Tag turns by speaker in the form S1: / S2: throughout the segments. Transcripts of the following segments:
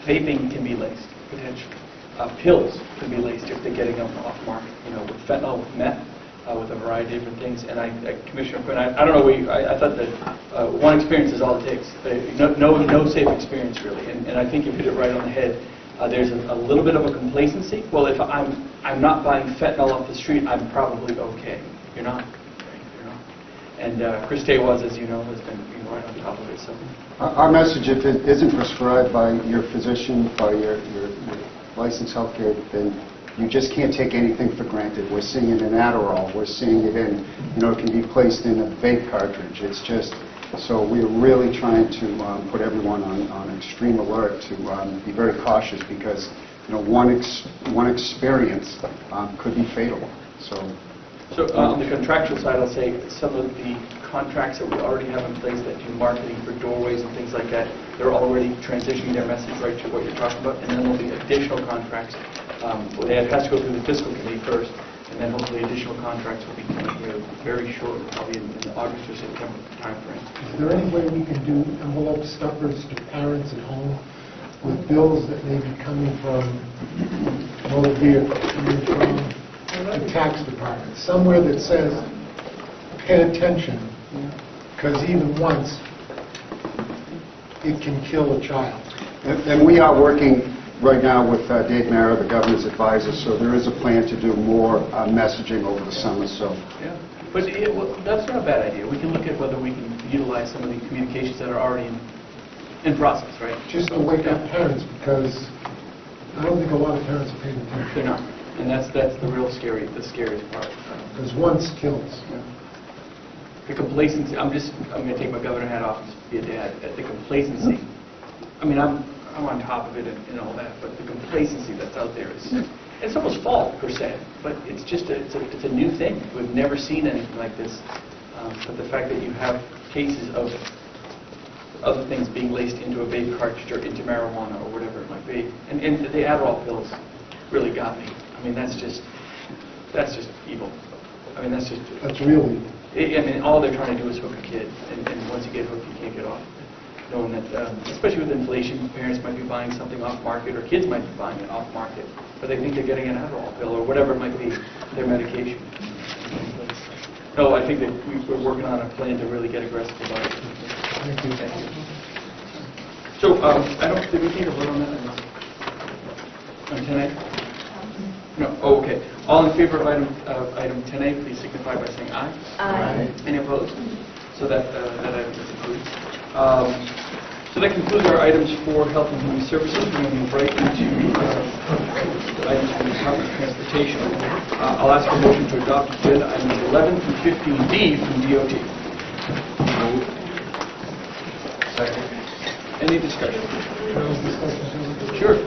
S1: Vaping can be laced, potentially. Pills can be laced if they're getting them off market, with fentanyl, with meth, with a variety of different things. And Commissioner Quinn, I don't know, I thought that one experience is all it takes. No safe experience, really. And I think you've hit it right on the head. There's a little bit of a complacency. Well, if I'm not buying fentanyl off the street, I'm probably okay. You're not. You're not. And Chris Tawaz, as you know, has been right on top of it. So
S2: our message, if it isn't prescribed by your physician, by your licensed healthcare, then you just can't take anything for granted. We're seeing it in Adderall. We're seeing it in, it can be placed in a vape cartridge. It's just, so we're really trying to put everyone on extreme alert to be very cautious because, one experience could be fatal. So
S1: on the contractual side, I'll say some of the contracts that we already have in place that do marketing for doorways and things like that, they're already transitioning their message right to what you're talking about, and then there'll be additional contracts. It has to go through the fiscal committee first, and then hopefully additional contracts will be coming here very shortly, probably in the August or September timeframe.
S3: Is there any way we can do envelope stuffers to parents at home with bills that may be coming from motor vehicles, coming from the tax department, somewhere that says, pay attention, because even once, it can kill a child.
S2: And we are working right now with Dave Mara, the governor's advisor, so there is a plan to do more messaging over the summer. So,
S1: yeah, but that's not a bad idea. We can look at whether we can utilize some of the communications that are already in process, right?
S3: Just to wake up parents, because I don't think a lot of parents are paying attention.
S1: They're not, and that's the scariest part.
S3: Because once kills.
S1: Yeah. The complacency. I'm going to take my governor hat off and be a dad. The complacency. I mean, I'm on top of it and all that, but the complacency that's out there it's almost fault per se, but it's just it's a new thing. We've never seen anything like this. But the fact that you have cases of other things being laced into a vape cartridge or into marijuana or whatever it might be, and the Adderall pills really got me. I mean, that's just evil. I mean,
S3: that's really.
S1: I mean, all they're trying to do is hook a kid, and once you get hooked, you can't get off. Knowing that, especially with inflation, parents might be buying something off market, or kids might be buying it off market, but they think they're getting an Adderall pill or whatever it might be, their medication. No, I think that we're working on a plan to really get aggressive about it.
S3: Thank you.
S1: Thank you. So, did we take a vote on that? On 10A? No. Oh, okay. All in favor of item 10A, please signify by saying aye.
S4: Aye.
S1: Any opposed? So that item is approved. So that concludes our items for Health and Human Services. We're going to move right into items for the Department of Transportation. I'll ask for a motion to adopt agenda items 11 through 15D from DOT.
S2: second.
S1: Any discussion?
S3: Sure.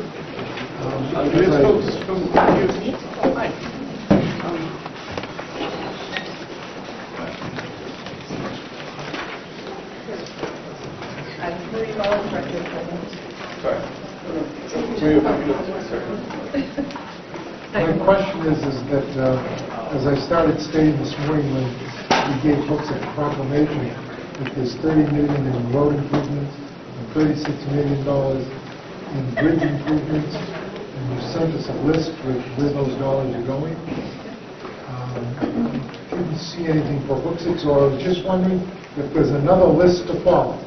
S1: Sure.
S3: My question is that as I started stating this morning when we gave folks a proclamation, that there's $30 million in road improvements and $36 million in bridge improvements, and you sent us a list with where those dollars are going. Didn't see anything for Hooksix, or I was just wondering if there's another list to follow.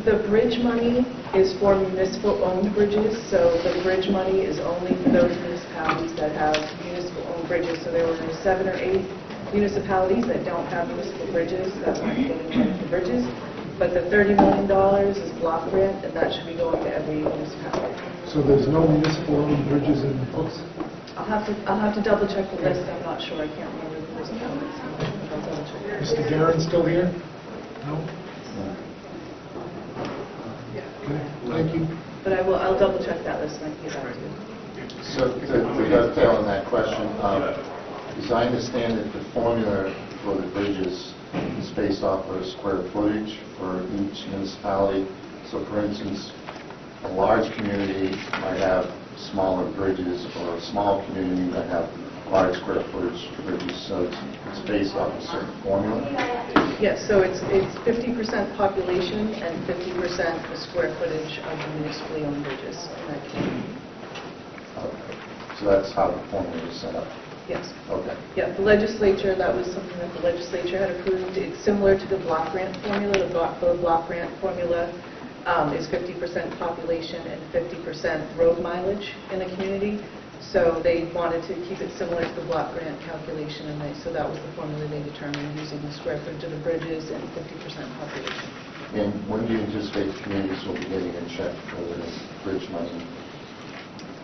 S4: The bridge money is for municipal-owned bridges, so the bridge money is only for those municipalities that have municipal-owned bridges. So there were 7 or 8 municipalities that don't have municipal bridges that aren't getting money for bridges. But the $30 million is block grant, and that should be going to every municipality.
S3: So there's no municipal-owned bridges in Hooksix?
S4: I'll have to double check the list. I'm not sure. I can't remember the municipalities. I'll double check.
S3: Mr. Guerin still here? No? Okay, thank you.
S4: But I'll double check that list and I can get back to you.
S5: So to dovetail on that question, as I understand it, the formula for the bridges is based off of square footage for each municipality. So for instance, a large community might have smaller bridges, or a small community might have required square footage for bridges, so it's based off a certain formula?
S4: Yes, so it's 50% population and 50% the square footage of the municipally owned bridges in that community.
S5: Okay. So that's how the formula is set up?
S4: Yes.
S5: Okay.
S4: Yeah, the legislature, that was something that the legislature had approved. It's similar to the block grant formula. The block grant formula is 50% population and 50% road mileage in the community. So they wanted to keep it similar to the block grant calculation, and so that was the formula they determined using the square footage of the bridges and 50% population.
S5: And when do you anticipate communities will be getting a check for the bridge money?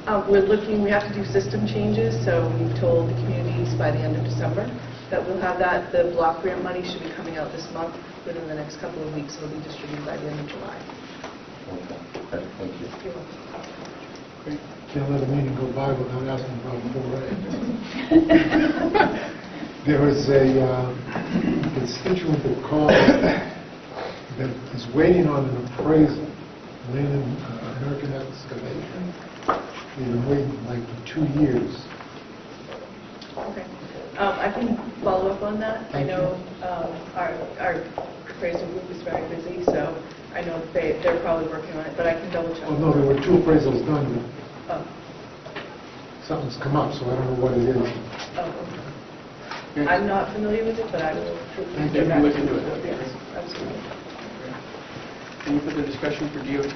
S4: We have to do system changes, so we've told the communities by the end of December that we'll have that. The block grant money should be coming out this month. Within the next couple of weeks, it'll be distributed by the end of July.
S5: Okay, thank you.
S4: You're welcome.
S3: Can't let a meeting go by without asking about 4A. There was a constituent that called that is waiting on an appraisal, Land American Excavation. They've been waiting like 2 years.
S4: Okay. I can follow up on that. I
S3: Thank you.
S4: know our appraisal group is very busy, so I know they're probably working on it, but I can double check.
S3: Well, no, there were 2 appraisals done,
S4: Oh,
S3: but something's come up, so I don't know what it is.
S4: oh, okay. I'm not familiar with it, but I will.
S3: Thank
S1: you.
S4: get back
S1: Look
S4: to
S1: into
S4: you.
S1: it, that'd be
S4: Yes,
S1: great.
S4: absolutely.
S1: Any further discussion for DOT?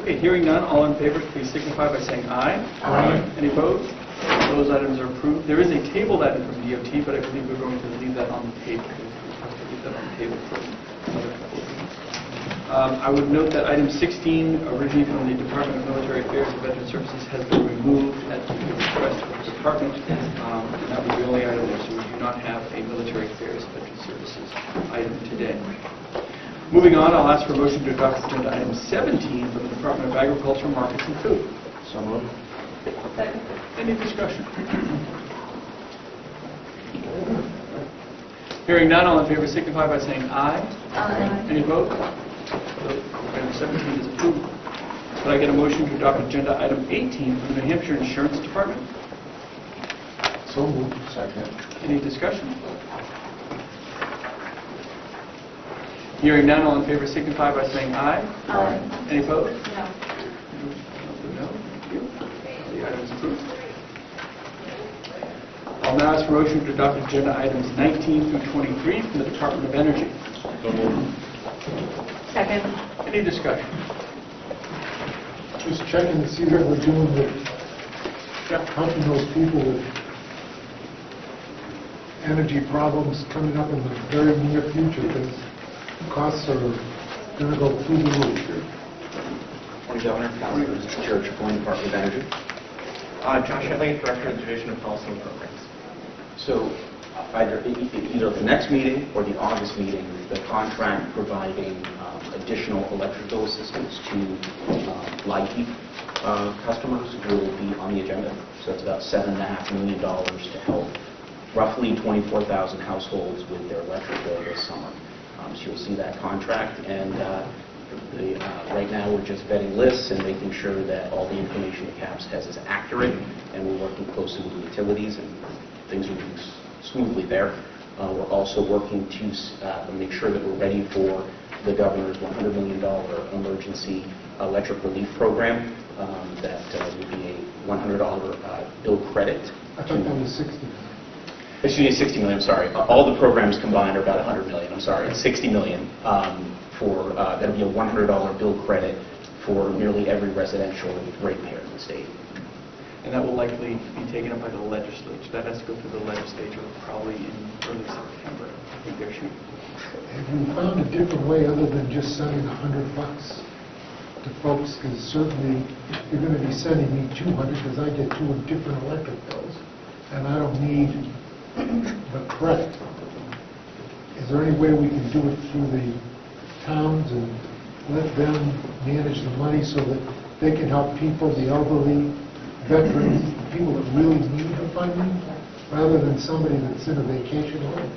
S1: Okay, hearing none, all in favor, please signify by saying aye.
S3: Aye.
S1: Any opposed? Those items are approved. There is a tabled item from DOT, but I believe we're going to leave that on the table. We'll have to leave that on the table for another couple of weeks. I would note that item 16, originally from the Department of Military Affairs and Veteran Services, has been removed at the request of the department. And that was the only item there, so we do not have a Military Affairs Veteran Services item today. Moving on, I'll ask for a motion to adopt agenda item 17 from the Department of Agriculture, Markets and Food.
S5: So moved.
S1: Any discussion? Hearing none, all in favor signify by saying aye.
S4: Aye.
S1: Any opposed? Item 17 is approved. Could I get a motion to adopt agenda item 18 from the New Hampshire Insurance Department?
S3: So moved.
S5: Second.
S1: Any discussion? Hearing none, all in favor signify by saying aye.
S4: Aye.
S1: Any opposed?
S4: No.
S1: No. Thank you. The item is approved. I'll now ask for motion to adopt agenda items 19 through 23 from the Department of Energy.
S4: Second.
S1: Any discussion?
S3: Just checking to see what we're doing with helping those people with energy problems coming up in the very near future, because costs are going to go through the roof.
S6: Morning, Governor, Councilors, Chair Tripoli, Department of Energy. Josh Headley, Director of the Division of Policy and Programs. So either the next meeting or the August meeting, the contract providing additional electric bill assistance to light heat customers will be on the agenda. So that's about $7.5 million to help roughly 24,000 households with their electric bill this summer. So you'll see that contract, and right now we're just vetting lists and making sure that all the information that CAPS has is accurate, and we're working closely with the utilities, and things are moving smoothly there. We're also working to make sure that we're ready for the governor's $100 million emergency electric relief program. That will be a $100 bill credit.
S3: I thought that was 60.
S6: Excuse me, $60 million, I'm sorry. All the programs combined are about $100 million, I'm sorry. $60 million that'll be a $100 bill credit for nearly every residential ratepayer in the state.
S1: And that will likely be taken up by the legislature. That has to go through the legislature probably in early September. I think they're shooting.
S3: Have you found a different way other than just sending $100 to folks? Because certainly you're going to be sending me $200 because I get 2 different electric bills, and I don't need the credit. Is there any way we can do it through the towns and let them manage the money so that they can help people, the elderly, veterans, people that really need the funding, rather than somebody that's in a vacation home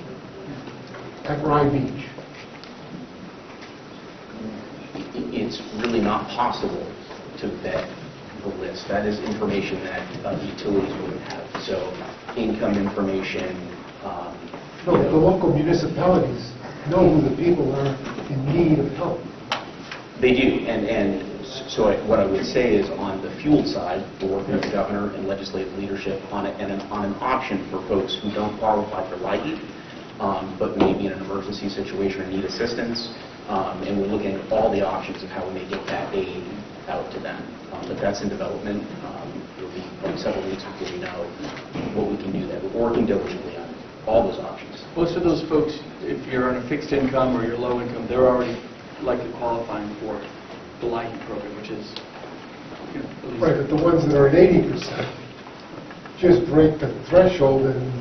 S3: at Rye Beach?
S6: It's really not possible to vet the list. That is information that utilities would have. So income information.
S3: No, the local municipalities know who the people are in need of help.
S6: They do, and so what I would say is on the fuel side, we're working with the governor and legislative leadership on it, and on an option for folks who don't qualify for LIHEAP, but maybe in an emergency situation or need assistance, and we're looking at all the options of how we may get that aid out to them. But that's in development. It'll be probably several weeks before we know what we can do there. We're working diligently on all those options.
S1: Most of those folks, if you're on a fixed income or you're low income, they're already likely qualifying for the LIHEAP program, which is, you know, at least-
S3: Right, but the ones that are at 80% just break the threshold and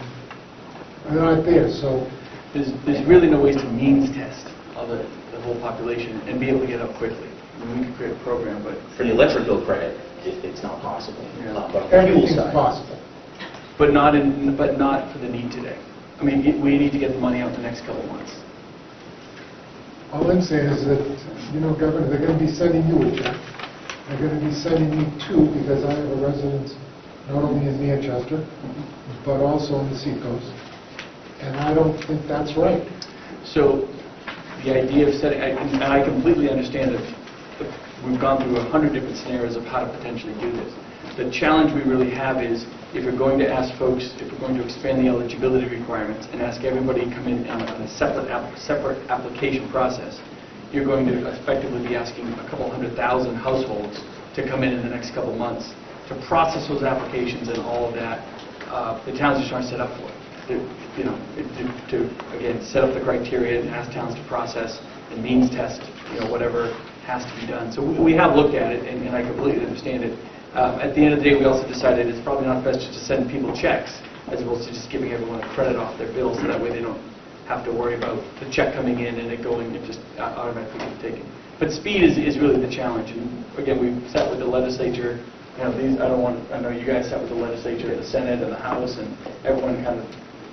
S3: they're not there, so
S1: there's really no ways to means test of the whole population and be able to get up quickly. I mean, we could create a program, but
S6: For the electric bill credit, it's not possible.
S1: Yeah.
S6: But on the fuel
S3: everything's
S6: side,
S3: possible.
S1: not for the need today. I mean, we need to get the money out the next couple of months.
S3: All I'm saying is that, you know, Governor, they're going to be sending you a check. They're going to be sending me two because I have a residence not only in Manchester, but also on the seacoast. And I don't think that's right.
S1: So the idea of setting, and I completely understand that we've gone through 100 different scenarios of how to potentially do this. The challenge we really have is if you're going to ask folks, if we're going to expand the eligibility requirements and ask everybody to come in on a separate application process, you're going to effectively be asking a couple 100,000 households to come in the next couple months to process those applications and all of that. The towns just aren't set up for it. To again, set up the criteria and ask towns to process and means test, whatever has to be done. So we have looked at it, and I completely understand it. At the end of the day, we also decided it's probably not best just to send people checks as opposed to just giving everyone a credit off their bills, so that way they don't have to worry about the check coming in and it going and just automatically get taken. But speed is really the challenge. And again, we've sat with the legislature. I know you guys sat with the legislature, the Senate, and the House, and everyone kind of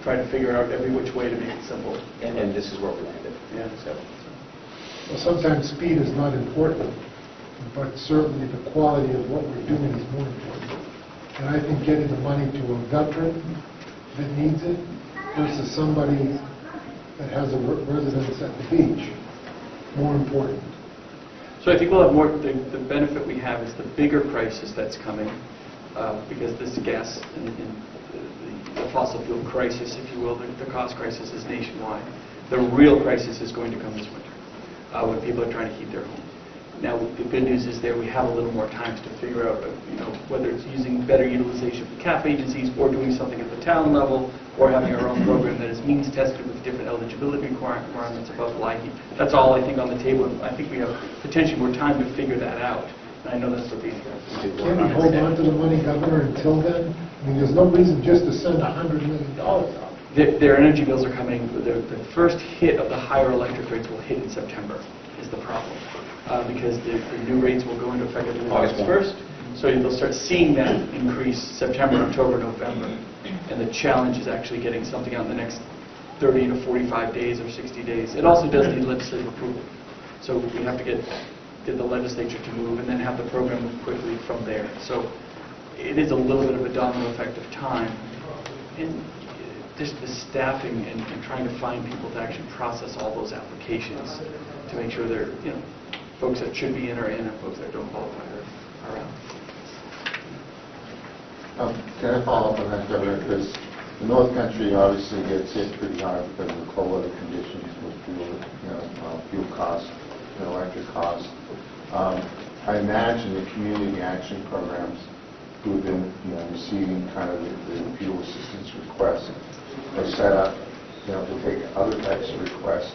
S1: tried to figure out every which way to make it simple.
S6: and this is where we landed.
S1: Yeah.
S3: Well, sometimes speed is not important, but certainly the quality of what we're doing is more important. And I think getting the money to a veteran that needs it versus somebody that has a residence at the beach, more important.
S1: So I think we'll have more, the benefit we have is the bigger crisis that's coming, because this gas and the fossil fuel crisis, if you will, the cost crisis is nationwide. The real crisis is going to come this winter, when people are trying to heat their homes. Now, the good news is we have a little more time to figure out, whether it's using better utilization from CAF agencies or doing something at the town level or having our own program that is means tested with different eligibility requirements above LIHEAP. That's all I think on the table. And I think we have potentially more time to figure that out. And I know that's what these guys do.
S3: Can we hold on to the money, Governor, until then? I mean, there's no reason just to send $100 million out.
S1: Their energy bills are coming. The first hit of the higher electric rates will hit in September, is the problem. Because the new rates will go into effect on August 1st. So you'll start seeing that increase September, October, November. And the challenge is actually getting something out in the next 30 to 45 days or 60 days. It also does need legislative approval. So we have to get the legislature to move and then have the program move quickly from there. So it is a little bit of a domino effect of time. And just the staffing and trying to find people to actually process all those applications to make sure they're, folks that should be in are in and folks that don't qualify are out.
S5: Can I follow up on that, Governor? Because the North Country obviously gets hit pretty hard because of the cold weather conditions with fuel costs and electric costs. I imagine the community action programs who have been receiving kind of the fuel assistance requests are set up to take other types of requests.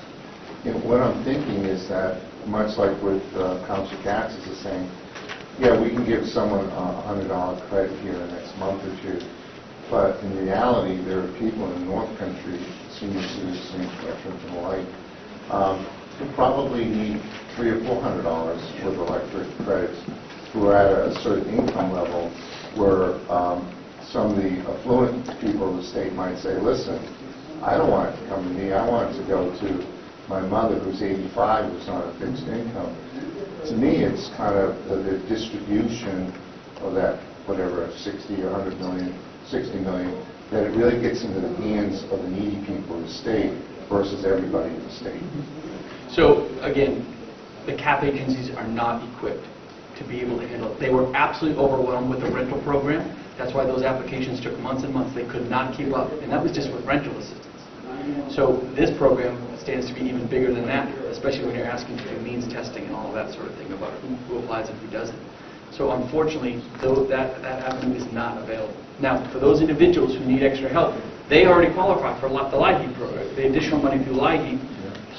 S5: What I'm thinking is that, much like what Councilor Katz is saying, yeah, we can give someone a $100 credit here in the next month or two, but in reality, there are people in the North Country, senior citizens, veterans, and the like, who probably need $300 or $400 with electric credits, who are at a certain income level where some of the affluent people of the state might say, listen, I don't want it to come to me, I want it to go to my mother who's 85, who's on a fixed income. To me, it's kind of the distribution of that, whatever, 60, 100 million, 60 million, that it really gets into the hands of the needy people in the state versus everybody in the state.
S1: So again, the CAP agencies are not equipped to be able to handle it. They were absolutely overwhelmed with the rental program. That's why those applications took months and months. They could not keep up, and that was just with rental assistance. So this program stands to be even bigger than that, especially when you're asking to do means testing and all of that sort of thing about who applies and who doesn't. So unfortunately, that avenue is not available. Now, for those individuals who need extra help, they already qualify for the LIHEAP program, the additional money through LIHEAP,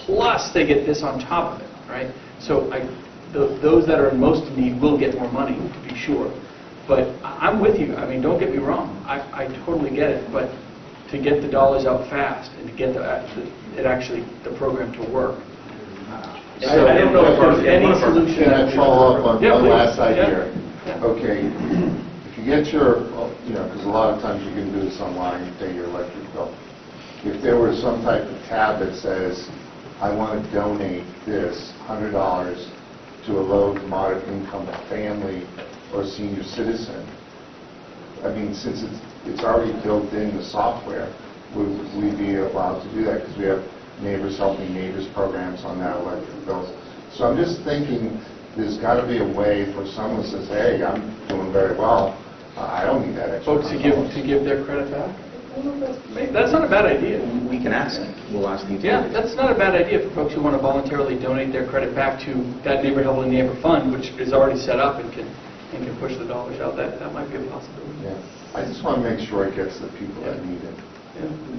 S1: plus they get this on top of it, right? So those that are in most need will get more money, to be sure. But I'm with you. I mean, don't get me wrong. I totally get it. But to get the dollars out fast and to get the program to work, I don't know if there's any solution.
S5: Can I follow up on
S1: Yeah,
S5: one
S1: please.
S5: last idea?
S1: Yeah.
S5: Okay, if you get your, because a lot of times you can do this online, you pay your electric bill. If there was some type of tab that says, I want to donate this $100 to a low to moderate income family or senior citizen, I mean, since it's already built in the software, would we be allowed to do that? Because we have Neighbors Helping Neighbors programs on that electric bills. So I'm just thinking there's got to be a way for someone who says, hey, I'm doing very well, I don't need that extra.
S1: Folks to give their credit back? That's not a bad idea.
S6: We can ask. We'll ask the
S1: Yeah,
S6: utilities.
S1: that's not a bad idea for folks who want to voluntarily donate their credit back to that Neighbor Helping Neighbor fund, which is already set up and can push the dollars out. That might be a possibility.
S5: Yeah. I just want to make sure it gets to the people that need it.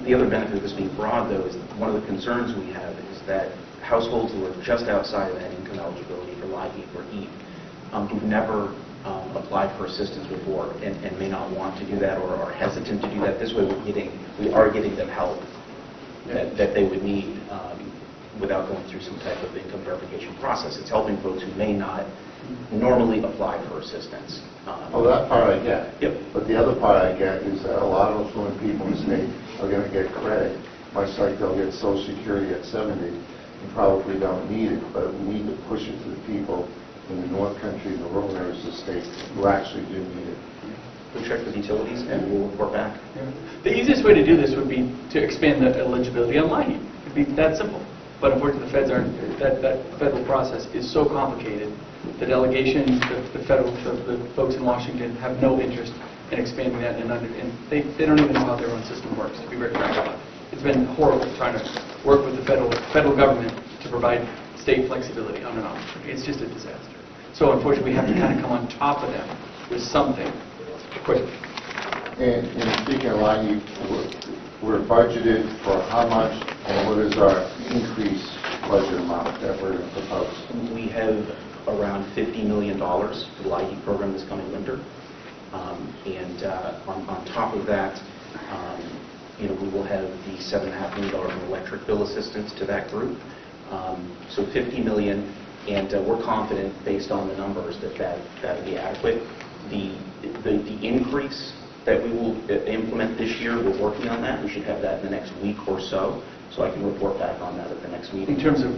S6: The other benefit of this being broad, though, is one of the concerns we have is that households who are just outside of that income eligibility for LIHEAP or EAP who've never applied for assistance before and may not want to do that or are hesitant to do that. This way we are getting them help that they would need without going through some type of income verification process. It's helping folks who may not normally apply for assistance.
S5: Oh, that part I get.
S6: Yep.
S5: But the other part I get is that a lot of affluent people in the state are going to get credit, much like they'll get Social Security at 70 and probably don't need it, but we need to push it to the people in the North Country and the rural areas of the state who actually do need it.
S6: We'll check with utilities and we'll report back.
S1: The easiest way to do this would be to expand the eligibility on LIHEAP. It'd be that simple. But unfortunately, the feds aren't. That federal process is so complicated. The delegation, the folks in Washington have no interest in expanding that, and they don't even know how their own system works. To be very frank about it, it's been horrible trying to work with the federal government to provide state flexibility on and off. It's just a disaster. So unfortunately, we have to kind of come on top of them with something quick.
S5: And speaking of LIHEAP, we're budgeted for how much, and what is our increased budget amount that we're going to propose?
S6: We have around $50 million for the LIHEAP program this coming winter. And on top of that, we will have the $7.5 million in electric bill assistance to that group. So $50 million, and we're confident, based on the numbers, that will be adequate. The increase that we will implement this year, we're working on that. We should have that in the next week or so I can report back on that at the next meeting.
S1: In terms of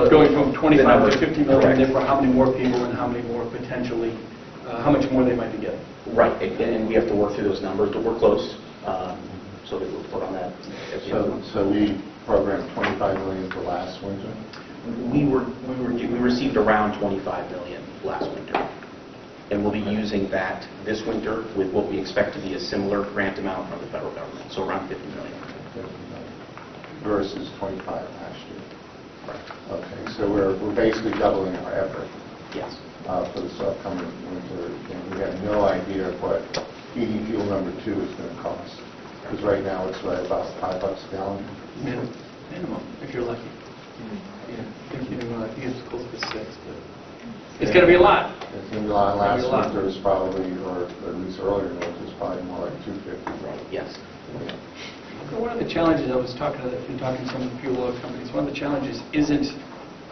S1: going from 25 to 50 million,
S6: Correct.
S1: therefore how many more people and how many more potentially, how much more they might be getting.
S6: Right, and we have to work through those numbers, but we're close. So we'll report on that. At the end of the month.
S5: So we programmed 25 million for last winter?
S6: We received around 25 million last winter. And we'll be using that this winter with what we expect to be a similar grant amount from the federal government, so around 50 million.
S5: Versus 25 last year.
S6: Correct.
S5: Okay, so we're basically doubling our effort
S6: Yes.
S5: for this upcoming winter, and we have no idea what heating fuel number 2 is going to cost. Because right now it's right about $5 a gallon.
S1: Minimum, if you're lucky. Yeah, I think it's close to 6, but it's going to be a lot.
S5: It's going to be a lot. Last
S1: It's gonna be a lot.
S5: winter was probably, or at least earlier in the winter, was probably more like 250.
S6: Right, yes.
S1: So one of the challenges, I was talking to some of the fuel oil companies, one of the challenges isn't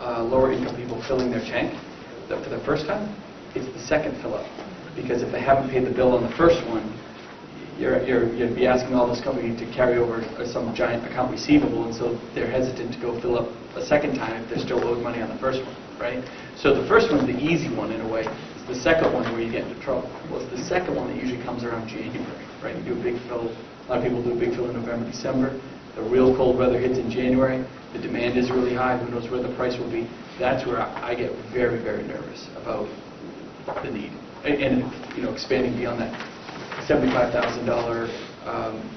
S1: lower income people filling their tank for the first time, it's the second fill up. Because if they haven't paid the bill on the first one, you'd be asking all this company to carry over some giant account receivable, and so they're hesitant to go fill up a second time if they're still owed money on the first one, right? So the first one's the easy one in a way. It's the second one where you get into trouble. Well, it's the second one that usually comes around January, right? You do a big fill, a lot of people do a big fill in November, December. The real cold weather hits in January. The demand is really high. Who knows where the price will be? That's where I get very, very nervous about the need. And expanding beyond that $75,000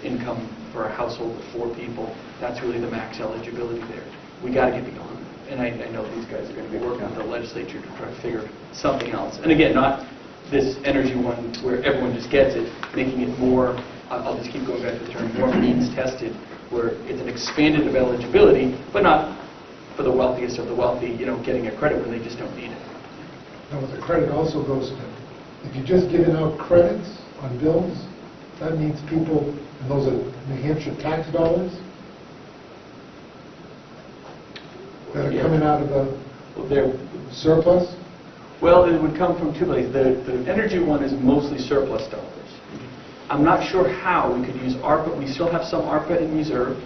S1: income for a household of 4 people, that's really the max eligibility there. We got to get beyond that. And I know these guys are going to be working with the legislature to try to figure something else. And again, not this energy one where everyone just gets it, making it more, I'll just keep going back to the term, more means tested, where it's an expanded of eligibility, but not for the wealthiest of the wealthy, getting a credit when they just don't need it.
S3: Now, what the credit also goes to, if you're just giving out credits on bills, that means people, and those are New Hampshire tax dollars, that are coming out of the
S1: Well, there,
S3: surplus.
S1: well, it would come from 2 places. The energy one is mostly surplus dollars. I'm not sure how we could use ARPA. We still have some ARPA in reserve,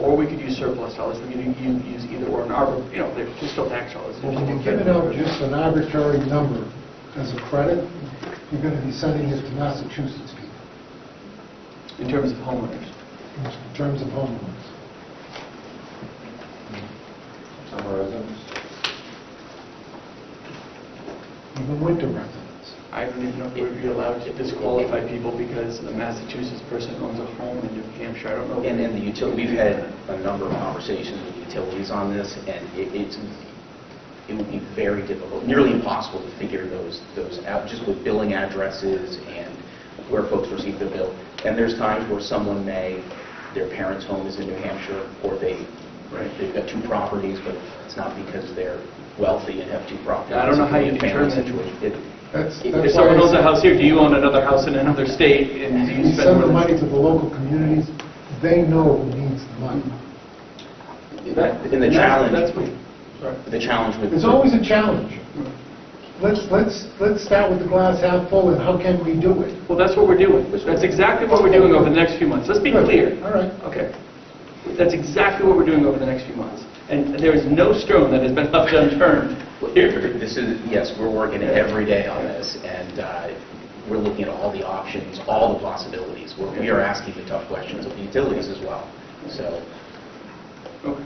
S1: or we could use surplus dollars. We could use either or. An ARPA, they're still tax dollars.
S3: Well, when you're giving out just an arbitrary number as a credit, you're going to be sending it to Massachusetts people,
S1: In terms of homeowners.
S3: in terms of homeowners.
S5: Summer residents?
S3: Even winter residents.
S1: I don't even know if we'd be allowed to disqualify people because a Massachusetts person owns a home in New Hampshire. I don't know.
S6: And the utility, we've had a number of conversations with utilities on this, and it would be very difficult, nearly impossible to figure those out, just with billing addresses and where folks receive their bill. And there's times where someone their parents' home is in New Hampshire, or they've got 2 properties, but it's not because they're wealthy and have 2 properties.
S1: I don't know how you
S6: It's a family
S1: determine-
S6: situation.
S1: If someone owns a house here, do you own another house in another state? And do you
S3: We
S1: spend
S3: send
S1: more
S3: the
S1: than-
S3: money to the local communities, they know who needs the money.
S6: And the challenge,
S1: That's what. Sorry.
S6: the challenge with...
S3: There's always a challenge. Let's start with the glass half full, and how can we do it?
S1: Well, that's what we're doing. That's exactly what we're doing over the next few months. Let's be
S3: Good.
S1: clear.
S3: All right.
S1: Okay. That's exactly what we're doing over the next few months. And there is no stone that has been left unturned here.
S6: Yes, we're working every day on this, and we're looking at all the options, all the possibilities. We are asking the tough questions of the utilities as well. So,
S1: Okay.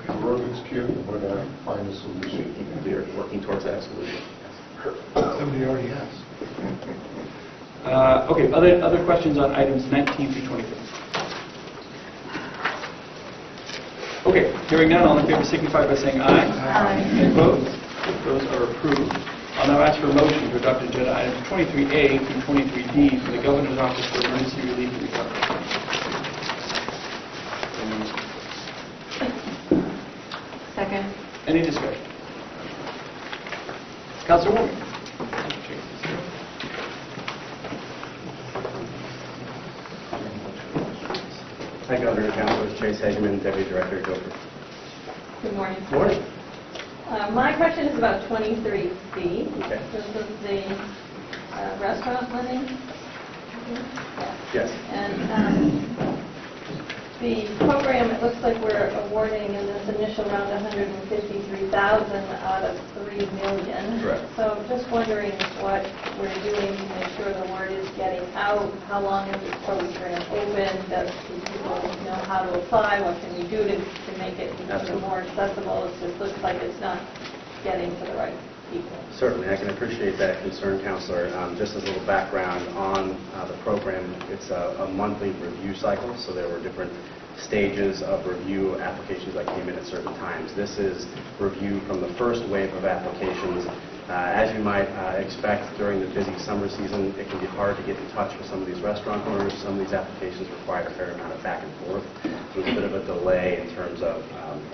S5: The road is cute, we're going to find a solution.
S6: we are working towards that solution.
S3: Somebody already asked.
S1: Okay, other questions on items 19 through 23? Okay, hearing none, all in favor signify by saying aye.
S4: Aye.
S1: Any opposed? Those are approved. I'll now ask for a motion to adopt agenda items 23A through 23D from the Governor's Office for Emergency Relief and Recovery.
S7: Second.
S1: Any discussion? Councilwoman?
S8: Hi, Governor, Councilors. Chase Hageman, Deputy Director, Gopher.
S7: Good morning.
S1: Morning.
S7: My question is about 23C.
S8: Okay.
S7: This is the restaurant money.
S8: Yes.
S7: And the program, it looks like we're awarding in this initial round 153,000 out of 3 million.
S1: Correct.
S7: So just wondering what we're doing to make sure the word is getting out. How long is this program open? Does people know how to apply? What can we do to make it even more accessible? It just looks like it's not getting to the right people.
S8: Certainly, I can appreciate that concern, Counselor. Just as a little background on the program, it's a monthly review cycle, so there were different stages of review applications that came in at certain times. This is review from the first wave of applications. As you might expect during the busy summer season, it can be hard to get in touch with some of these restaurant owners. Some of these applications require a fair amount of back and forth. So there's a bit of a delay in terms of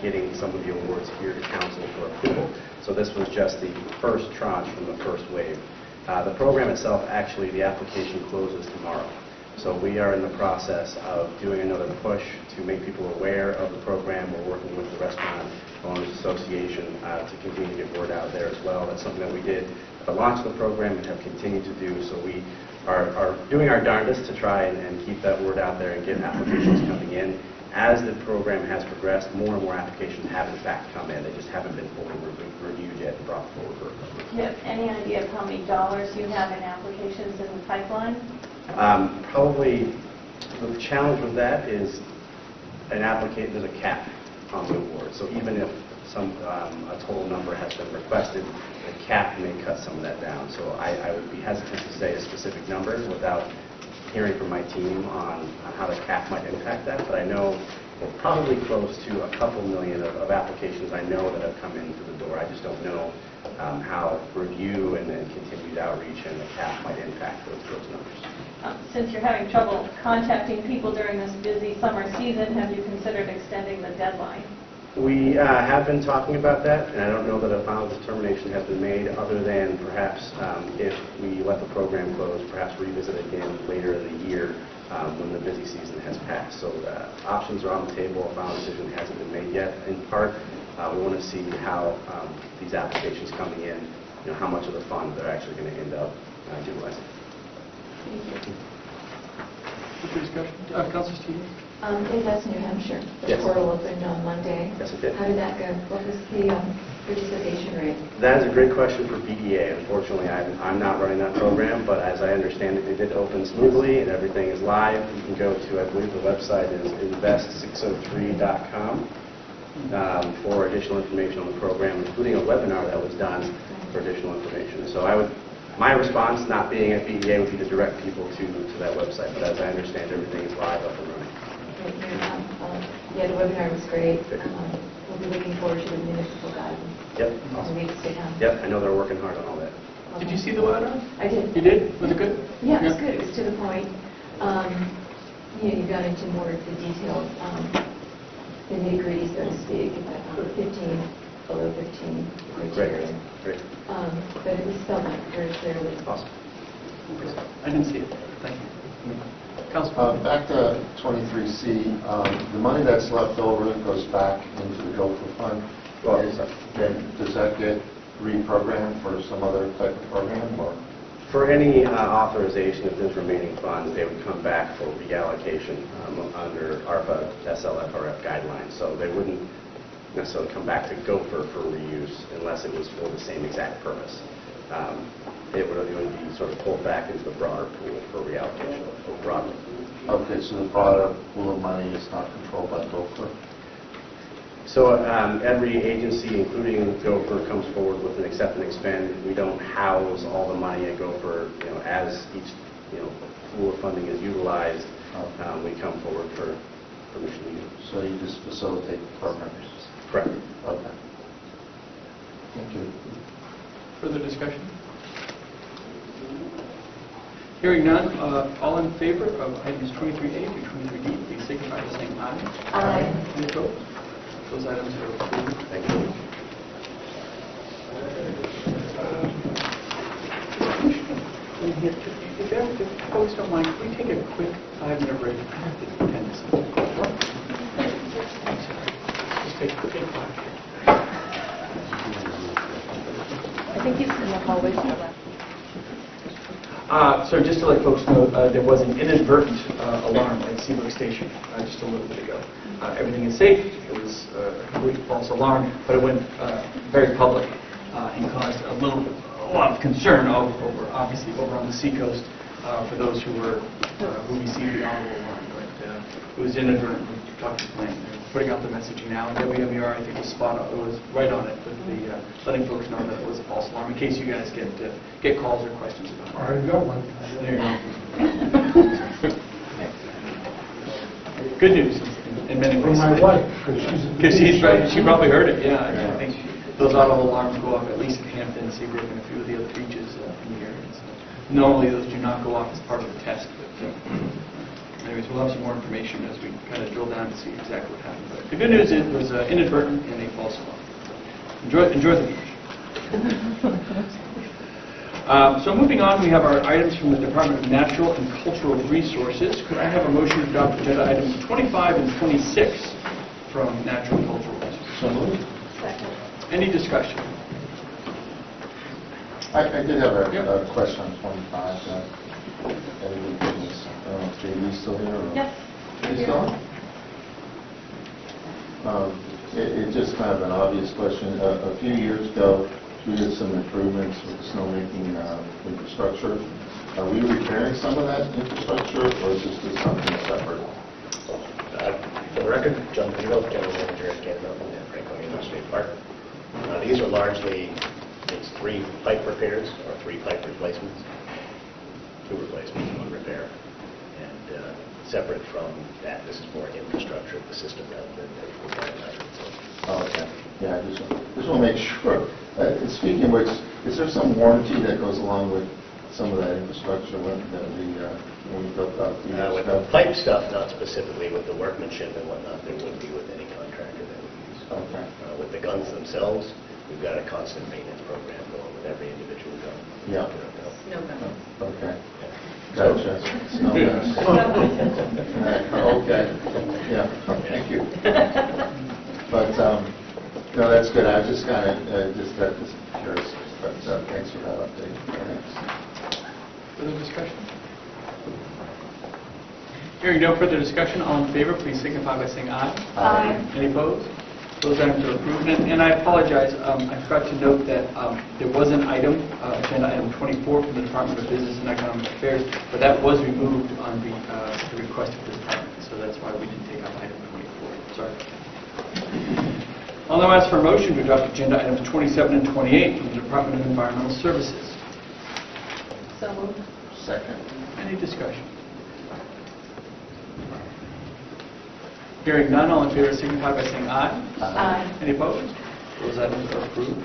S8: getting some of the awards here to council for approval. So this was just the first tranche from the first wave. The program itself, actually, the application closes tomorrow. So we are in the process of doing another push to make people aware of the program. We're working with the Restaurant Owners Association to continue to get word out there as well. That's something that we did at the launch of the program and have continued to do. So we are doing our darndest to try and keep that word out there and get applications coming in. As the program has progressed, more and more applications have in fact come in. They just haven't been fully reviewed yet and brought forward for approval.
S7: Do you have any idea of how many dollars you have in applications in the pipeline?
S8: Probably the challenge with that is there's a cap on the award. So even if a total number has been requested, the cap may cut some of that down. So I would be hesitant to say a specific number without hearing from my team on how the cap might impact that. But I know we're probably close to a couple million of applications I know that have come in through the door. I just don't know how review and then continued outreach and the cap might impact those numbers.
S7: Since you're having trouble contacting people during this busy summer season, have you considered extending the deadline?
S8: We have been talking about that, and I don't know that a final determination has been made, other than perhaps if we let the program close, perhaps revisit it again later in the year when the busy season has passed. So options are on the table. A final decision hasn't been made yet. In part, we want to see how these applications coming in, how much of the fund they're actually going to end up utilizing.
S1: Further discussion? Councilor Stevens?
S9: In West New Hampshire, the
S8: Yes.
S9: portal opened on Monday.
S8: Yes, it did.
S9: How did that go? What was the participation rate?
S8: That is a great question for BEA. Unfortunately, I'm not running that program, but as I understand it, it did open smoothly and everything is live. You can go to, I believe the website is invest603.com for additional information on the program, including a webinar that was done for additional information. So my response, not being at BEA, would be to direct people to that website, but as I understand, everything is live, up and running.
S9: Yeah, the webinar was great. We'll be looking forward to the municipal guidance
S8: Yep.
S9: in the weeks to come.
S8: Yep, I know they're working hard on all that.
S1: Did you see the webinar?
S9: I did.
S1: You did? Was it good?
S9: Yeah, it was good. It was to the point. You got into more of the details, the nitty-gritty, so to speak, about 15, below 15 criteria.
S8: Great.
S9: But it was spelled out very clearly.
S8: Awesome.
S1: I didn't see it. Thank you. Councilor?
S5: Back to 23C, the money that's left over goes back into the Gopher Fund.
S8: Well,
S5: Does that get reprogrammed for some other type of program, or?
S8: For any authorization of those remaining funds, they would come back for reallocation under ARPA SLFRF guidelines. So they wouldn't necessarily come back to Gopher for reuse unless it was for the same exact purpose. It would be sort of pulled back into the broader pool for reallocation broadly.
S5: Okay, so the broader pool of money is not controlled by Gopher?
S8: So every agency, including Gopher, comes forward with an accept and expend. We don't house all the money at Gopher. As each pool of funding is utilized, we come forward for permission to use.
S5: So you just facilitate the programs?
S8: Correct.
S5: Okay. Thank you.
S1: Further discussion? Hearing none, all in favor of items 23A through 23D, please signify by saying aye.
S9: Aye.
S1: Any opposed? Those items are approved.
S8: Thank you.
S1: If folks don't mind, can we take a quick 5-minute break? I have to attend this. Just take a quick 5.
S4: I think he's in the hallway to the left.
S1: So just to let folks know, there was an inadvertent alarm at Seabrook Station just a little bit ago. Everything is safe. It was a complete false alarm, but it went very public and caused a lot of concern obviously over on the seacoast for those who received the audible alarm. But it was inadvertent. We talked to the plan. They're putting out the messaging now, and WMER I think was spot on. It was right on it with the letting folks know that it was a false alarm in case you guys get calls or questions about it.
S3: I already got one.
S1: There you go. Good news in many
S3: From
S1: ways.
S3: my wife,
S1: Because she probably heard it, yeah. I think those audible alarms go off at least in Hampton, Seabrook, and a few of the other beaches in the area. So normally those do not go off as part of the test. But anyways, we'll have some more information as we kind of drill down to see exactly what happened. But the good news is it was inadvertent and a false alarm. Enjoy the beach. So moving on, we have our items from the Department of Natural and Cultural Resources. Could I have a motion to adopt agenda items 25 and 26 from Natural and Cultural Resources?
S5: So moved.
S7: Second.
S1: Any discussion?
S5: I did have
S1: Yep.
S5: a question on 25. I don't know if JD's still here or?
S7: Yep.
S5: He's still on? It's just kind of an obvious question. A few years ago, we did some improvements with the snowmaking infrastructure. Are we repairing some of that infrastructure, or is this just something separate?
S10: For the record, John Peterbilt, General Manager at Canada Mountain and Franklin Regional State Park. These are largely, it's 3 pipe repairs or 3 pipe replacements, 2 replacements, 1 repair. And separate from that, this is more infrastructure of the system rather than the fire hydrant.
S5: Oh, okay. Yeah, I just want to make sure. Speaking of which, is there some warranty that goes along with some of that infrastructure when we built up the
S10: With the pipe stuff, not specifically with the workmanship and whatnot, there would be with any contractor that we use.
S5: Okay.
S10: With the guns themselves, we've got a constant maintenance program going with every individual gun.
S5: Yeah.
S4: No guns.
S5: Okay. Gotcha. Snow guns. Okay. Yeah, thank you. But, no, that's good. I was just kind of just curious. But thanks for that update. Thanks.
S1: Further discussion? Hearing no further discussion, all in favor, please signify by saying aye.
S7: Aye.
S1: Any opposed? Those items are approved. And I apologize, I forgot to note that there was an item, agenda item 24 from the Department of Business and Economic Affairs, but that was removed on the request of the department, so that's why we didn't take up item 24. Sorry. I'll now ask for a motion to adopt agenda items 27 and 28 from the Department of Environmental Services.
S7: So moved.
S5: Second.
S1: Any discussion? Hearing none, all in favor signify by saying aye.
S7: Aye.
S1: Any opposed? Those items are approved.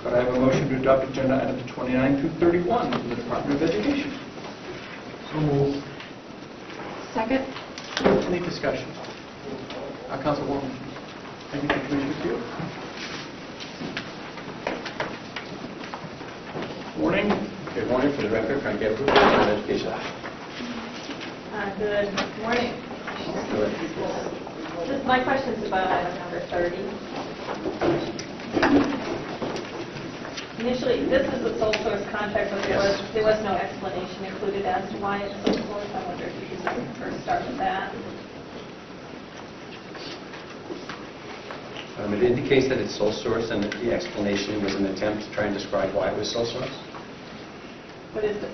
S1: Could I have a motion to adopt agenda items 29 through 31 from the Department of Education?
S3: So moved.
S9: Second?
S1: Any discussion? Councilwoman. Thank you, Commissioner Field. Morning.
S11: Good morning. For the record, Frank Edwards, Department of Education.
S7: Good morning. My question's about item number 30. Initially, this is a sole source contract, but there was no explanation included as to why it's sole source. I wonder if you could first start with that.
S11: It indicates that it's sole source, and the explanation was an attempt to try and describe why it was sole source.
S7: What is the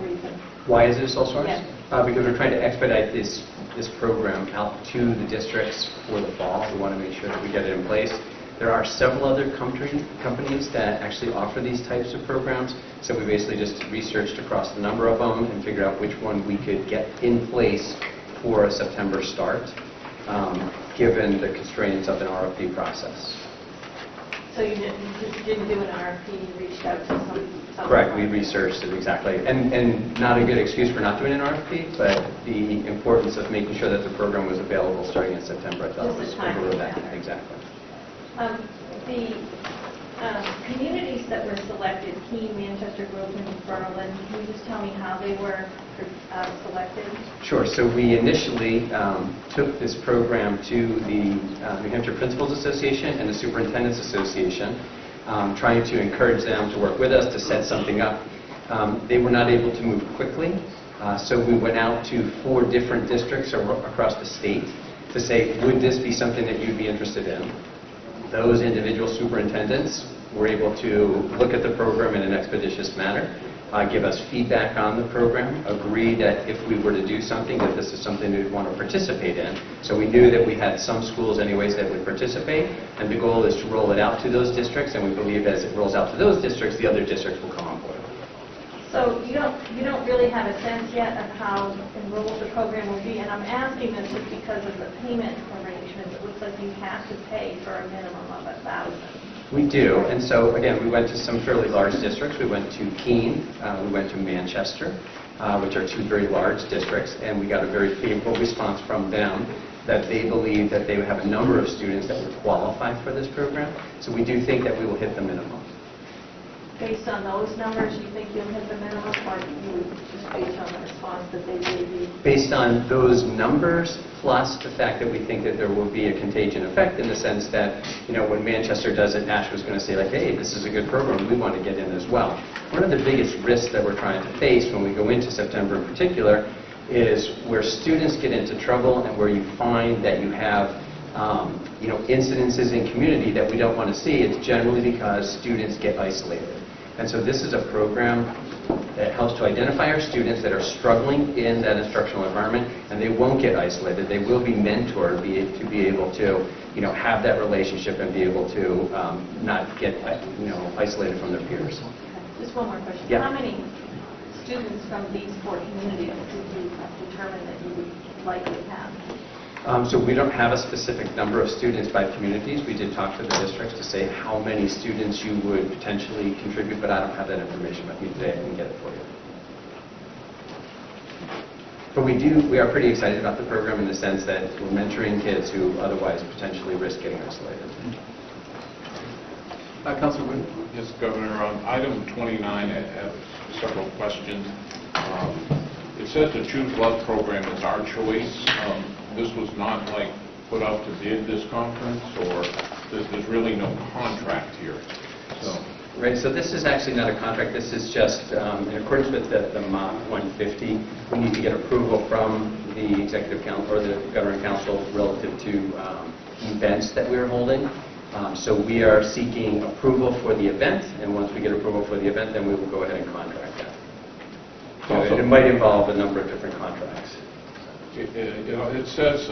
S7: reason?
S11: Why is it a sole source?
S7: Yes.
S11: Because we're trying to expedite this program out to the districts for the fall. We want to make sure that we get it in place. There are several other companies that actually offer these types of programs, so we basically just researched across the number of them and figured out which one we could get in place for a September start, given the constraints of an RFP process.
S7: So you didn't do an RFP, you reached out to some...
S11: Correct, we researched it exactly. And not a good excuse for not doing an RFP, but the importance of making sure that the program was available starting in September, I thought was overruled that. Exactly.
S7: The communities that were selected, Keene, Manchester, Groveland, and Berlin, can you just tell me how they were selected?
S11: Sure. So we initially took this program to the New Hampshire Principals Association and the Superintendents Association, trying to encourage them to work with us to set something up. They were not able to move quickly, so we went out to 4 different districts across the state to say, would this be something that you'd be interested in? Those individual superintendents were able to look at the program in an expeditious manner, give us feedback on the program, agree that if we were to do something, that this is something we'd want to participate in. So we knew that we had some schools anyways that would participate, and the goal is to roll it out to those districts, and we believe as it rolls out to those districts, the other districts will come on board.
S7: So you don't really have a sense yet of how enrolled the program will be, and I'm asking this just because of the payment arrangements. It looks like you have to pay for a minimum of 1,000.
S11: We do, and so again, we went to some fairly large districts. We went to Keene, we went to Manchester, which are 2 very large districts, and we got a very favorable response from them that they believe that they would have a number of students that would qualify for this program. So we do think that we will hit the minimum.
S7: Based on those numbers, you think you'll hit the minimum, or you just based on the response that they gave you?
S11: Based on those numbers, plus the fact that we think that there will be a contagion effect in the sense that, when Manchester does it, Nashville's going to say, like, hey, this is a good program, we want to get in as well. One of the biggest risks that we're trying to face when we go into September in particular is where students get into trouble and where you find that you have incidences in community that we don't want to see. It's generally because students get isolated. And so this is a program that helps to identify our students that are struggling in that instructional environment, and they won't get isolated. They will be mentored to be able to, have that relationship and be able to not get, isolated from their peers.
S7: Just one more question.
S11: Yeah.
S7: How many students from these 4 communities did you determine that you would likely have?
S11: So we don't have a specific number of students by communities. We did talk to the districts to say how many students you would potentially contribute, but I don't have that information with me today. I can get it for you. But we are pretty excited about the program in the sense that we're mentoring kids who otherwise potentially risk getting isolated.
S1: Councilor Wood.
S12: Yes, Governor. On item 29, I have several questions. It says the Choose Love program is our choice. This was not put out to bid this conference, or there's really no contract here.
S11: Right, so this is actually not a contract. This is just in accordance with the MOP 150. We need to get approval from the Executive Council or the Governing Council relative to events that we are holding. So we are seeking approval for the event, and once we get approval for the event, then we will go ahead and contract that. So it might involve a number of different contracts.
S12: It says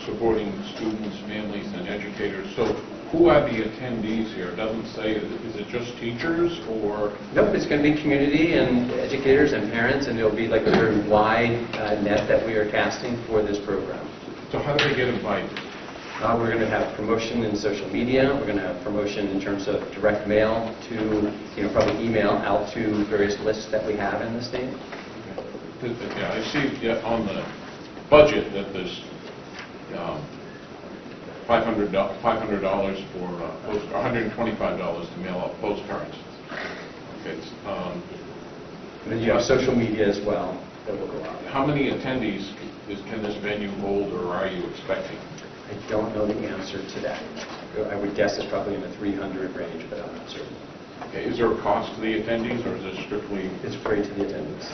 S12: supporting students, families, and educators. So who are the attendees here? It doesn't say, is it just teachers or?
S11: Nope, it's going to be community and educators and parents, and it'll be like a very wide net that we are casting for this program.
S12: So how do they get invited?
S11: We're going to have promotion in social media. We're going to have promotion in terms of direct mail to, probably email out to various lists that we have in the state.
S12: Yeah, I see on the budget that there's $500 for $125 to mail out postcards. Okay.
S11: And then you have social media as well that will go out.
S12: How many attendees can this venue hold, or are you expecting?
S11: I don't know the answer to that. I would guess it's probably in the 300 range, but I'm not certain.
S12: Okay. Is there a cost to the attendees, or is it strictly?
S11: It's free to the attendees.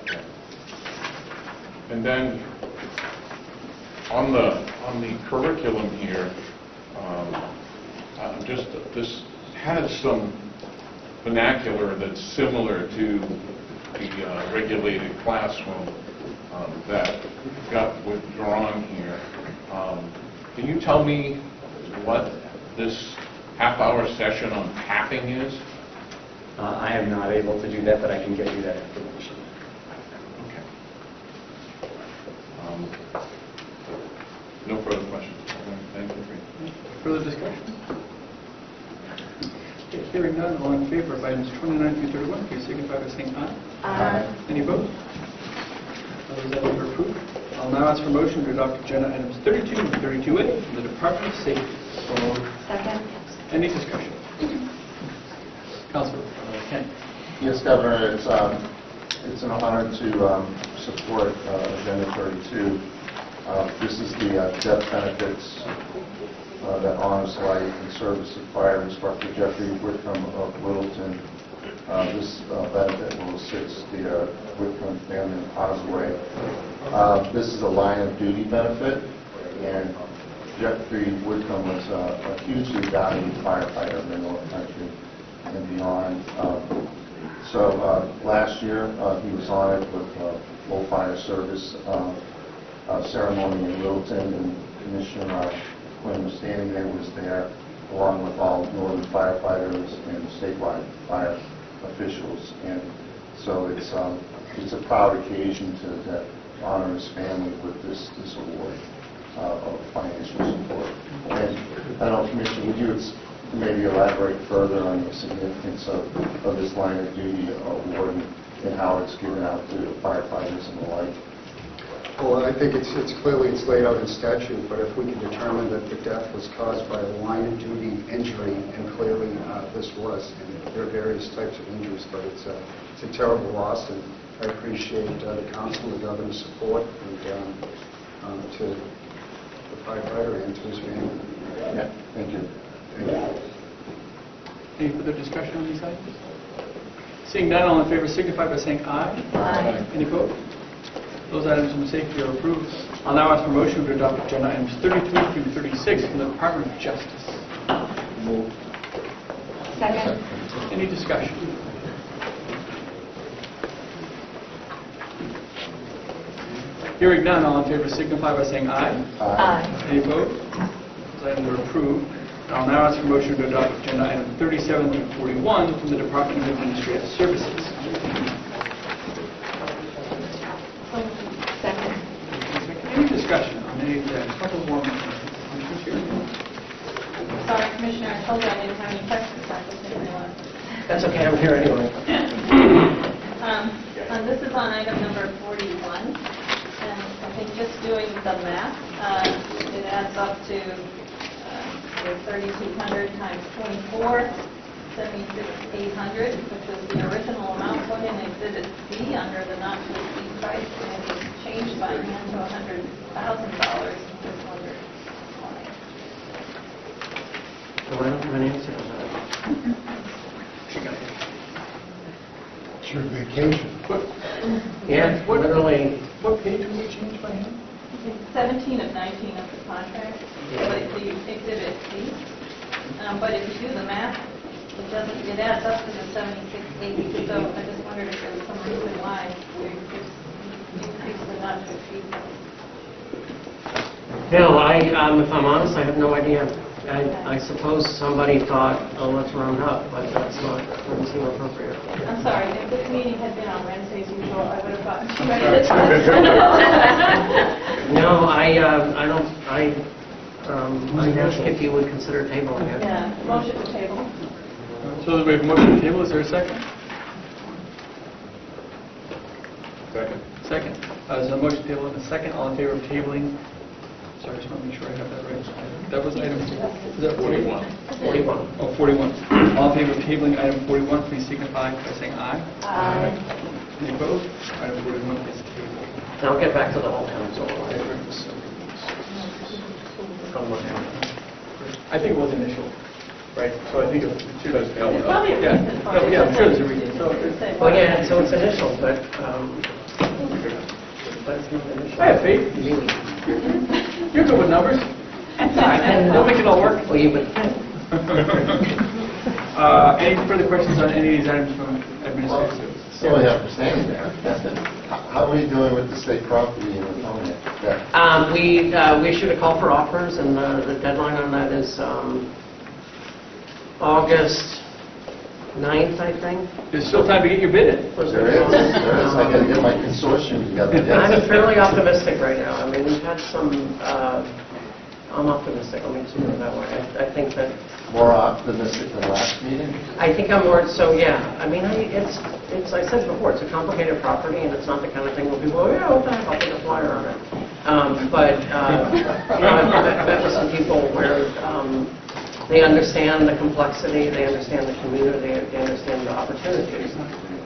S12: Okay. And then on the curriculum here, this has some vernacular that's similar to the regulated classroom that got withdrawn here. Can you tell me what this half-hour session on tapping is?
S11: I am not able to do that, but I can get you that information.
S12: Okay. No further questions. Thank you.
S1: Further discussion? Okay, hearing none, all in favor of items 29 through 31, please signify by saying aye.
S7: Aye.
S1: Any opposed? Those items are approved. I'll now ask for motion to adopt agenda items 32 and 32A from the Department of Safety.
S7: Second.
S1: Any discussion? Councilor Kent.
S5: Yes, Governor, it's an honor to support Agenda 32. This is the death benefits that honors life and service of Fire Instructor Jeffrey Whitcomb of Littleton. This benefit will assist the Whitcomb family in Causeway. This is a line of duty benefit, and Jeffrey Whitcomb was a hugely valued firefighter in the North Country and beyond. So last year he was honored with full fire service ceremony in Littleton, and Commissioner Quinn was standing there, was there, along with all northern firefighters and statewide fire officials. And so it's a proud occasion to honor his family with this award of financial support. And I don't know, Commissioner, would you maybe elaborate further on the significance of this line of duty award and how it's given out to firefighters and the like?
S2: Well, I think it's clearly laid out in statute, but if we can determine that the death was caused by a line of duty injury, and clearly this was, and there are various types of injuries, but it's a terrible loss, and I appreciate the council and the governor's support, and to the firefighter and to his family.
S5: Yeah, thank you.
S2: Thank you.
S1: Any further discussion on these items? Seeing none, all in favor signify by saying aye.
S7: Aye.
S1: Any opposed? Those items from safety are approved. I'll now ask for motion to adopt agenda items 33 through 36 from the Department of Justice.
S9: Second.
S1: Any discussion? Hearing none, all in favor signify by saying aye.
S9: Aye.
S1: Any opposed? Those items are approved. I'll now ask for motion to adopt agenda item 37 through 41 from the Department of Administrative Services.
S9: Second.
S1: Any discussion on any of that? A couple more commissioners here.
S7: Sorry, Commissioner, I told you I didn't have any questions, I just didn't realize.
S10: That's okay, I'm here anyway.
S7: This is on item number 41, and I think just doing the math, it adds up to 3,200 times 24, 76,800, which was the original amount put in Exhibit C under the not-to-exceed price, and it was changed by hand to $100,000. Just wondered why.
S10: Well, I don't have an answer to that.
S3: It's your vacation.
S10: Yeah, literally,
S1: What page will we change by hand?
S7: It's 17 of 19 of the contract, so it's the Exhibit C. But if you do the math, it adds up to the 76,800. So I just wondered if there was some reason why we increased the not to exceed.
S10: Bill, if I'm honest, I have no idea. I suppose somebody thought, oh, let's round up, but that's not, doesn't seem appropriate.
S7: I'm sorry, if this meeting had been on Wednesday as usual, I would have gotten to
S10: No, I'd ask if you would consider tabling it.
S7: Yeah, motion to table.
S1: So we have a motion to table. Is there a second?
S12: Second.
S1: Second. There's a motion to table and a second. All in favor of tabling? Sorry, I just want to make sure I have that right. That was item, is that 41?
S10: 41.
S1: Oh, 41. All in favor of tabling item 41, please signify by saying aye.
S9: Aye.
S1: Any opposed? Item 41 is tabled.
S10: And I'll get back to the whole council.
S1: I think it was initial, right? So I think it should have held up.
S7: Probably a
S1: Yeah.
S7: reason for
S1: No,
S7: it.
S1: yeah, I'm sure there's a reason. So
S10: Well, yeah, so it's initial, but it's not initial.
S1: I have faith. You're good with numbers. We'll make it all work.
S10: Well, you would think.
S1: Any further questions on any of these items from administrative services?
S5: So we have standing there. How are we doing with the state property in Laconia?
S10: We issued a call for offers, and the deadline on that is August 9th, I think.
S1: There's still time to get your bid in.
S5: There is. I got to get my consortium together.
S10: I'm fairly optimistic right now. I mean, we've had some, I'm optimistic, let me just put it that way. I think that,
S5: More optimistic than last meeting?
S10: I think I'm more, so yeah. I mean, it's, I said before, it's a complicated property, and it's not the kind of thing where people, oh, yeah, what the heck, I'll put a flyer on it. But, I've met with some people where they understand the complexity, they understand the community, they understand the opportunities.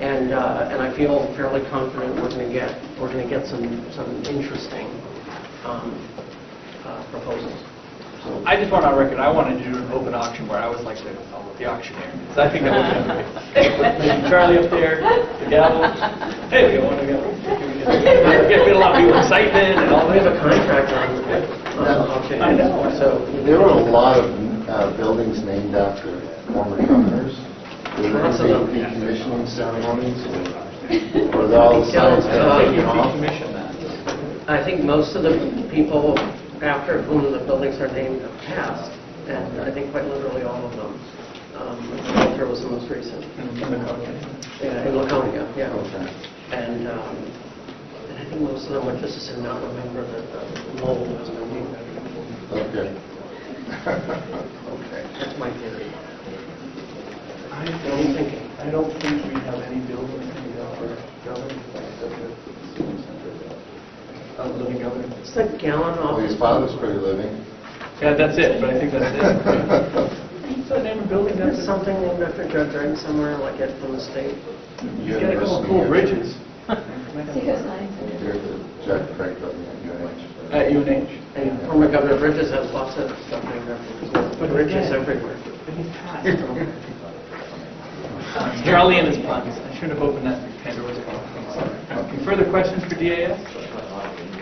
S10: And I feel fairly confident we're going to get some interesting proposals.
S1: I just want on record, I wanted to do an open auction where I was like the auctioneer. So I think that would be great. Charlie up there, the gavel. Hey, we want to go. Get a lot of people excitement and all
S10: We have a
S1: that.
S10: contract on it.
S1: I know.
S10: So
S5: There were a lot of buildings named after former governors. Were there
S10: Lots of them.
S5: any decommissioning ceremonies? Or were all the signs taken off?
S1: Commission that.
S10: I think most of the people after whom the buildings are named have passed, and I think quite literally all of them. Walter was the most recent. Yeah, in Laconia, yeah.
S5: Okay.
S10: And I think most of them would just as soon not remember that the mold was going to be there.
S5: Okay. Okay.
S10: That's my theory.
S1: I
S10: What are you thinking?
S1: don't think we have any buildings named after governors. Living governor.
S10: It's the Gallon
S5: Well, his
S10: office.
S5: father's pretty living.
S1: Yeah, that's it, but I think that's it. So name a building
S10: There's
S1: that's
S10: something named after Judge Wright somewhere, like it from the state.
S1: You got a couple of cool bridges.
S9: Because
S5: There's the Jack Craig building at UNH.
S1: At UNH.
S10: And former Governor Bridges has lots of stuff named after him. But bridges everywhere.
S1: But he's passed. Charlie and his puns. I shouldn't have opened that Pandora's box. Okay, further questions for DAS?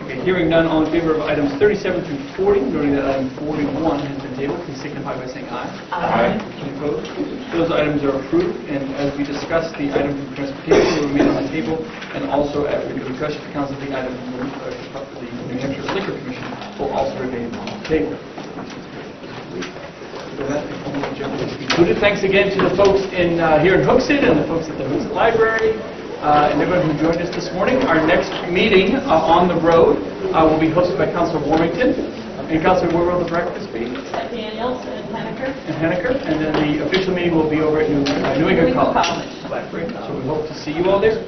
S1: Okay, Hearing none, all in favor of items 37 through 40, noting that item 41 has been tabled, please signify by saying aye.
S12: Aye.
S1: Any opposed? Those items are approved, and as we discussed, the item from transportation will remain on the table, and also at the request of the council, the item from the New Hampshire Liquor Commission will also remain on the table. With that, the formal agenda is concluded. Thanks again to the folks here in Hooksett and the folks at the Hooksett Library. And everyone who joined us this morning. Our next meeting on the road will be hosted by Councilor Warmington. And Councilor, where will the breakfast be?
S7: At Daniels and Henniker.
S1: In Henniker. And then the official meeting will be over at New England College. Library. So we hope to see you all there.